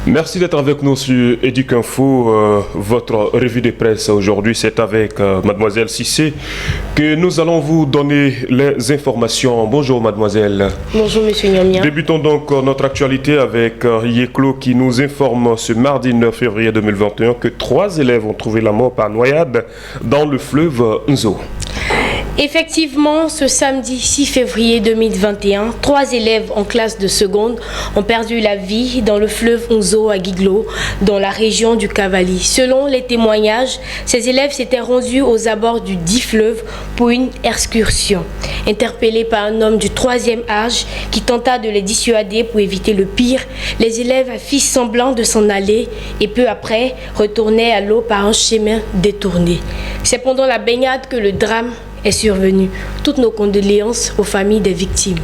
Merci d'être avec nous sur Éduc-Info. Votre revue de presse aujourd'hui, c'est avec Mademoiselle Cissé que nous allons vous donner les informations. Bonjour Mademoiselle. Bonjour Monsieur Nyamia. Débutons donc notre actualité avec Yeklo qui nous informe ce mardi 9 février 2021 que 3 élèves ont trouvé la mort par noyade dans le fleuve Nzo. Effectivement, ce samedi 6 février 2021, 3 élèves en classe de seconde ont perdu la vie dans le fleuve Nzo à Guiglo, dans la région du Cavali. Selon les témoignages, ces élèves s'étaient rendus aux abords du dit fleuve pour une excursion. Interpellés par un homme du 3e âge qui tenta de les dissuader pour éviter le pire, les élèves firent semblant de s'en aller et peu après retournaient à l'eau par un chemin détourné. C'est pendant la baignade que le drame est survenu. Toutes nos condoléances aux familles des victimes.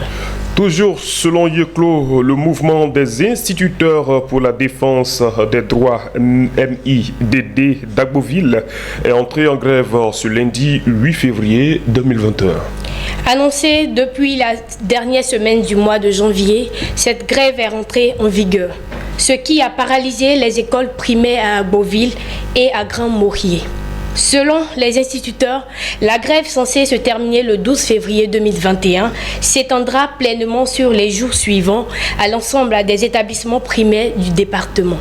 Toujours selon Yeklo, le mouvement des instituteurs pour la défense des droits MIDD d'Agboville est entré en grève ce lundi 8 février 2021. Annoncée depuis la dernière semaine du mois de janvier, cette grève est rentrée en vigueur, ce qui a paralysé les écoles primaires à Agboville et à Grand-Maurier. Selon les instituteurs, la grève censée se terminer le 12 février 2021 s'étendra pleinement sur les jours suivants à l'ensemble des établissements primaires du département.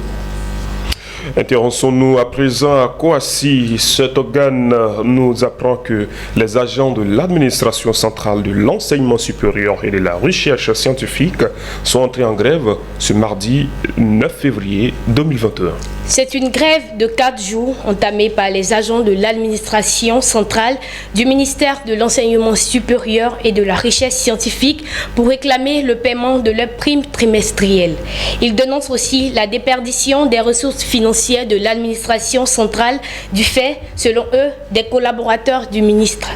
Intéressons-nous à présent à Kouassi. Cet organe nous apprend que les agents de l'administration centrale de l'enseignement supérieur et de la recherche scientifique sont entrés en grève ce mardi 9 février 2021. C'est une grève de 4 jours entamée par les agents de l'administration centrale du ministère de l'enseignement supérieur et de la recherche scientifique pour réclamer le paiement de leurs primes trimestrielles. Ils dénoncent aussi la déperdition des ressources financières de l'administration centrale du fait, selon eux, des collaborateurs du ministre.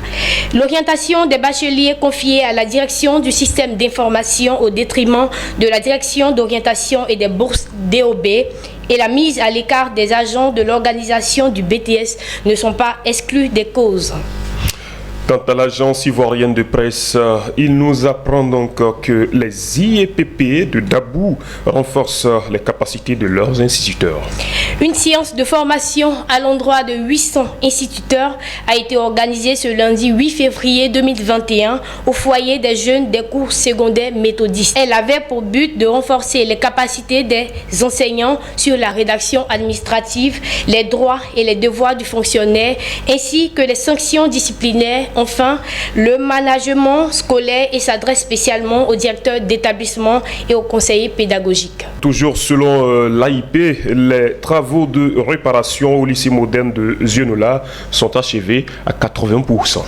L'orientation des bacheliers confiée à la direction du système d'information au détriment de la direction d'orientation et des bourses DOB et la mise à l'écart des agents de l'organisation du BTS ne sont pas exclus des causes. Quant à l'agence ivoirienne de presse, il nous apprend donc que les IEPP de Dabou renforcent les capacités de leurs instituteurs. Une séance de formation à l'endroit de 800 instituteurs a été organisée ce lundi 8 février 2021 au foyer des jeunes des cours secondaires méthodistes. Elle avait pour but de renforcer les capacités des enseignants sur la rédaction administrative, les droits et les devoirs du fonctionnaire, ainsi que les sanctions disciplinaires. Enfin, le management scolaire et s'adresse spécialement aux directeurs d'établissement et aux conseillers pédagogiques. Toujours selon l'AIP, les travaux de réparation au lycée moderne de Zionola sont achevés à 80%.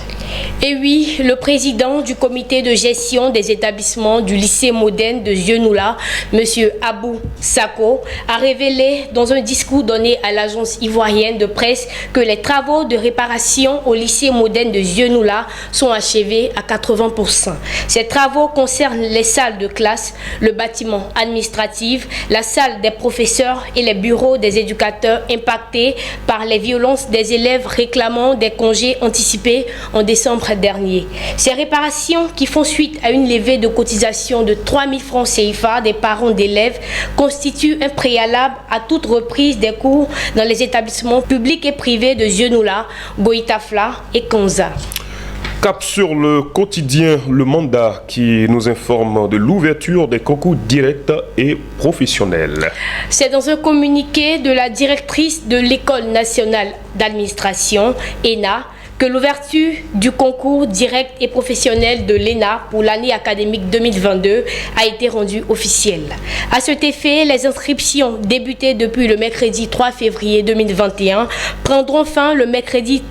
Et oui, le président du comité de gestion des établissements du lycée moderne de Zionola, M. Abou Sako, a révélé dans un discours donné à l'agence ivoirienne de presse que les travaux de réparation au lycée moderne de Zionola sont achevés à 80%. Ces travaux concernent les salles de classe, le bâtiment administratif, la salle des professeurs et les bureaux des éducateurs impactés par les violences des élèves réclamant des congés anticipés en décembre dernier. Ces réparations, qui font suite à une levée de cotisation de 3 000 francs CFA des parents d'élèves, constituent un préalable à toute reprise des cours dans les établissements publics et privés de Zionola, Goïtafla et Kanza. Cap sur le quotidien Le Mandat qui nous informe de l'ouverture des concours directs et professionnels. C'est dans un communiqué de la directrice de l'École nationale d'administration, ENA, que l'ouverture du concours direct et professionnel de l'ENA pour l'année académique 2022 a été rendue officielle. À cet effet, les inscriptions débutées depuis le mercredi 3 février 2021 prendront fin le mercredi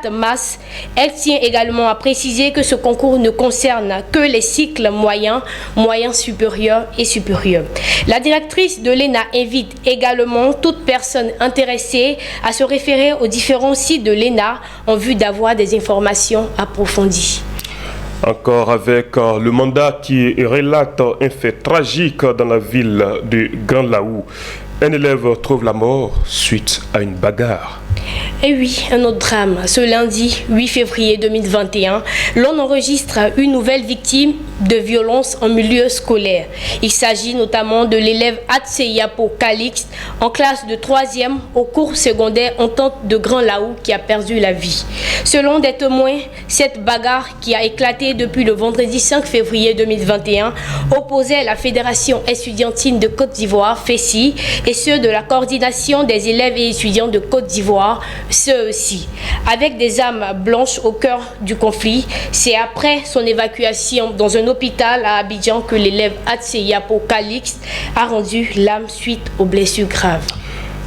4 mars. Elle tient également à préciser que ce concours ne concerne que les cycles moyens, moyens supérieurs et supérieurs. La directrice de l'ENA invite également toute personne intéressée à se référer aux différents sites de l'ENA en vue d'avoir des informations approfondies. Encore avec le mandat qui relate un fait tragique dans la ville de Grand Laou. Un élève trouve la mort suite à une bagarre. Et oui, un autre drame. Ce lundi 8 février 2021, l'on enregistre une nouvelle victime de violence en milieu scolaire. Il s'agit notamment de l'élève Atseyapo Calixte en classe de 3e au cours secondaire Entente de Grand Laou qui a perdu la vie. Selon des témoins, cette bagarre qui a éclaté depuis le vendredi 5 février 2021 opposait la Fédération estudiantine de Côte d'Ivoire, FESI, et ceux de la coordination des élèves et étudiants de Côte d'Ivoire, CECI. Avec des armes blanches au cœur du conflit, c'est après son évacuation dans un hôpital à Abidjan que l'élève Atseyapo Calixte a rendu l'âme suite aux blessures graves.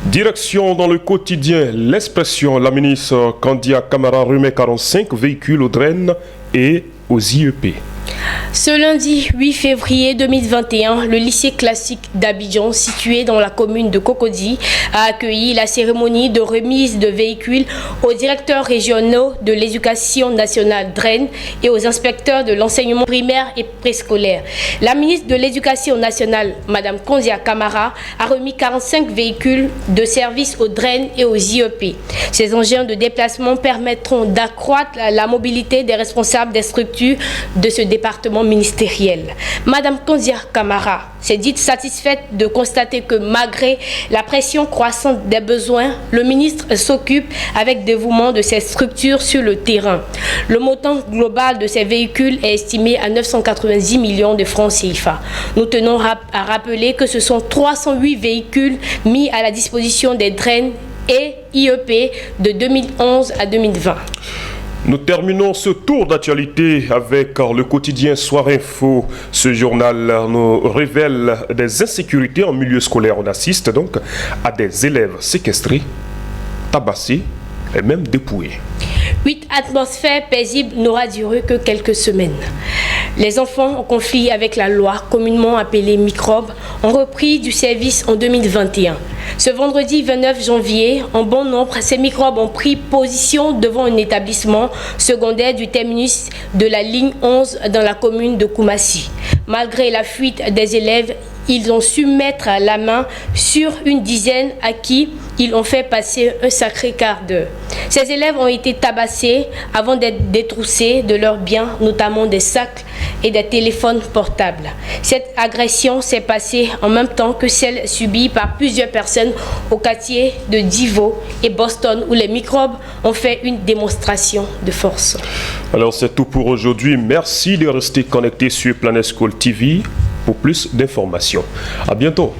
Direction dans le quotidien, l'expression, la ministre Kandia Camara remet 45 véhicules aux DREN et aux IEP. Ce lundi 8 février 2021, le lycée classique d'Abidjan, situé dans la commune de Cocody, a accueilli la cérémonie de remise de véhicules aux directeurs régionaux de l'éducation nationale DREN et aux inspecteurs de l'enseignement primaire et préscolaire. La ministre de l'Éducation nationale, Mme Kandia Camara, a remis 45 véhicules de service aux DREN et aux IEP. Ces engins de déplacement permettront d'accroître la mobilité des responsables des structures de ce département ministériel. Madame Kandia Camara s'est dite satisfaite de constater que malgré la pression croissante des besoins, le ministre s'occupe avec dévouement de ces structures sur le terrain. Le montant global de ces véhicules est estimé à 990 millions de francs CFA. Nous tenons à rappeler que ce sont 308 véhicules mis à la disposition des DREN et IEP de 2011 à 2020. Nous terminons ce tour d'actualité avec le quotidien Soir Info. Ce journal nous révèle des insécurités en milieu scolaire. On assiste donc à des élèves séquestrés, tabassés et même dépouillés. 8 atmosphères paisibles n'aura duré que quelques semaines. Les enfants en conflit avec la loi, communément appelés microbes, ont repris du service en 2021. Ce vendredi 29 janvier, en bon nombre, ces microbes ont pris position devant un établissement secondaire du terminus de la ligne 11 dans la commune de Koumassi. Malgré la fuite des élèves, ils ont su mettre la main sur une dizaine à qui ils ont fait passer un sacré quart d'heure. Ces élèves ont été tabassés avant d'être détroussés de leurs biens, notamment des sacs et des téléphones portables. Cette agression s'est passée en même temps que celle subie par plusieurs personnes au quartier de Divo et Boston, où les microbes ont fait une démonstration de force. Alors c'est tout pour aujourd'hui. Merci de rester connecté sur Planet School TV pour plus d'informations. À bientôt.